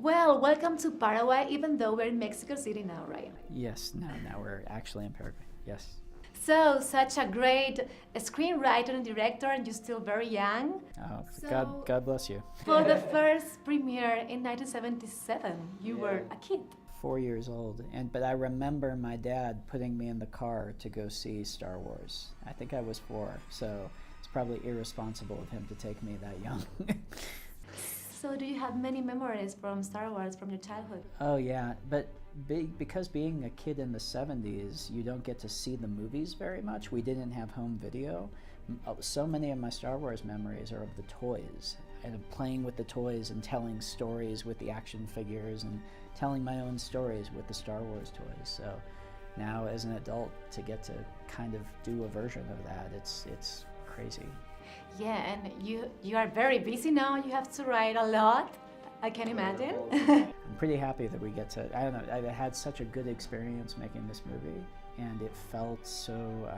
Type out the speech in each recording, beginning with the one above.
Well, welcome to Paraguay, even though we're in Mexico City now, right? Yes, no, now we're actually in Paraguay. Yes. So, such a great screenwriter and director, and you're still very young. Oh, So- God bless you. For the first premiere in 1977, you were a kid. 4 years old, but I remember my dad putting me in the car to go see Star Wars. I think I was 4, so it's probably irresponsible of him to take me that young. So, do you have many memories from Star Wars from your childhood? Oh yeah, but because being a kid in the 70s, you don't get to see the movies very much. We didn't have home video. So many of my Star Wars memories are of the toys, and of playing with the toys and telling stories with the action figures and telling my own stories with the Star Wars toys. So now as an adult, to get to kind of do a version of that, it's crazy. Yeah, and you are very busy now. You have to write a lot. I can imagine. I'm pretty happy that we get to, I don't know, I had such a good experience making this movie, and it felt so,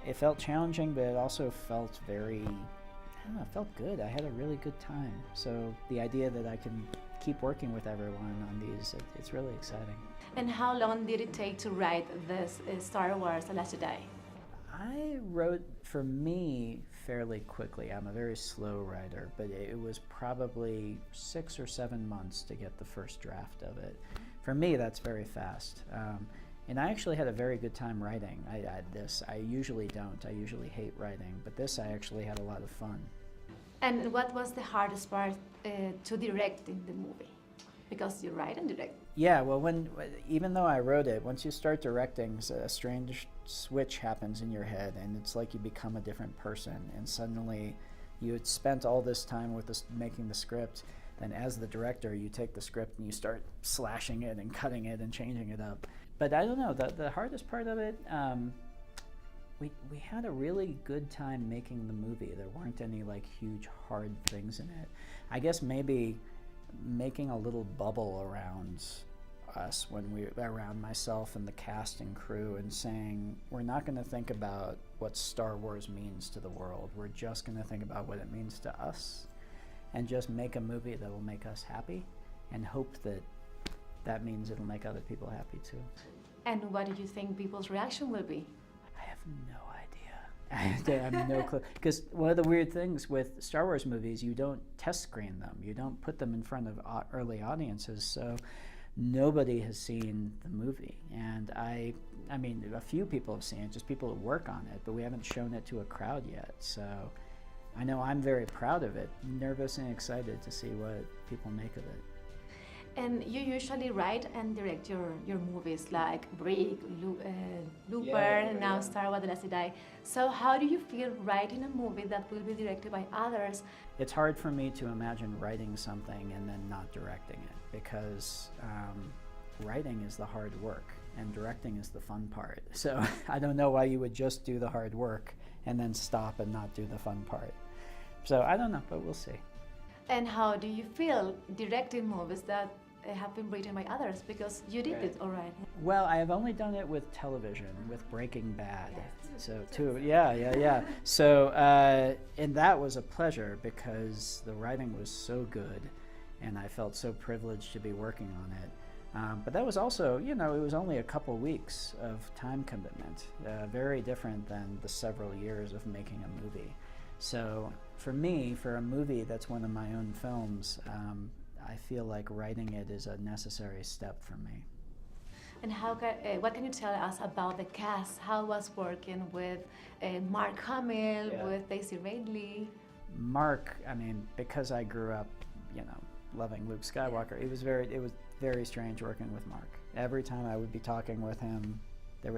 it felt challenging, but it also felt very, I don't know, it felt good. I had a really good time. So the idea that I can keep working with everyone on these, it's really exciting. And how long did it take to write this Star Wars: The Last Jedi? I wrote, for me, fairly quickly. I'm a very slow writer, but it was probably 6 or 7 months to get the first draft of it. For me, that's very fast. And I actually had a very good time writing this. I usually don't. I usually hate writing, but this I actually had a lot of fun. And what was the hardest part to direct in the movie? Because you write and direct. Yeah, well, even though I wrote it, once you start directing, a strange switch happens in your head, and it's like you become a different person, and suddenly you had spent all this time with making the script, then as the director, you take the script and you start slashing it and cutting it and changing it up. But I don't know, the hardest part of it, we had a really good time making the movie. There weren't any like huge hard things in it. I guess maybe making a little bubble around us, around myself and the cast and crew, and saying we're not going to think about what Star Wars means to the world. We're just going to think about what it means to us, and just make a movie that will make us happy, and hope that means it'll make other people happy too. And what do you think people's reaction will be? I have no idea. I have no clue. Because one of the weird things with Star Wars movies, you don't test screen them. You don't put them in front of early audiences. So nobody has seen the movie. And I mean, a few people have seen it, just people that work on it, but we haven't shown it to a crowd yet. So I know I'm very proud of it, nervous and excited to see what people make of it. And you usually write and direct your movies like Brick, Looper, and now Star Wars: The Last Jedi. So how do you feel writing a movie that will be directed by others? It's hard for me to imagine writing something and then not directing it, because writing is the hard work and directing is the fun part. So I don't know why you would just do the hard work and then stop and not do the fun part. So I don't know, but we'll see. And how do you feel directing movies that have been written by others? Because you did it already. Well, I have only done it with television, with Breaking Bad. Yes. So yeah. So and that was a pleasure because the writing was so good, and I felt so privileged to be working on it. But that was also, it was only a couple weeks of time commitment, very different than the several years of making a movie. So for me, for a movie that's one of my own films, I feel like writing it is a necessary step for me. And what can you tell us about the cast? How was working with Mark Hamill, with Daisy Ridley? Mark, I mean, because I grew up, loving Luke Skywalker, it was very strange working with Mark. Every time I would be talking with him,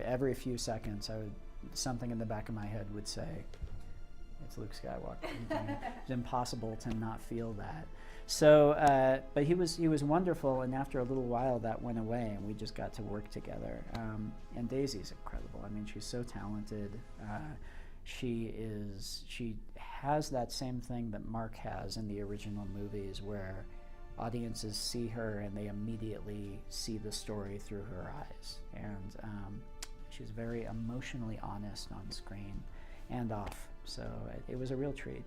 every few seconds, something in the back of my head would say, it's Luke Skywalker. It's impossible to not feel that. So, but he was wonderful, and after a little while that went away, and we just got to work together. And Daisy's incredible. I mean, she's so talented. She has that same thing that Mark has in the original movies, where audiences see her and they immediately see the story through her eyes. And she's very emotionally honest on screen and off. So it was a real treat.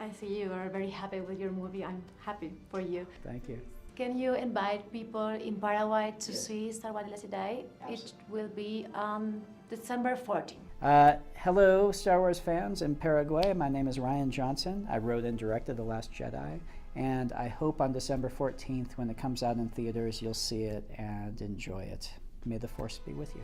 I see you are very happy with your movie. I'm happy for you. Thank you. Can you invite people in Paraguay to Yes. see Star Wars de la Ciudad? It Absolutely. will be on December 14th. Hello, Star Wars fans in Paraguay. My name is Rian Johnson. I wrote and directed The Last Jedi, and I hope on December 14th, when it comes out in theaters, you'll see it and enjoy it. May the Force be with you.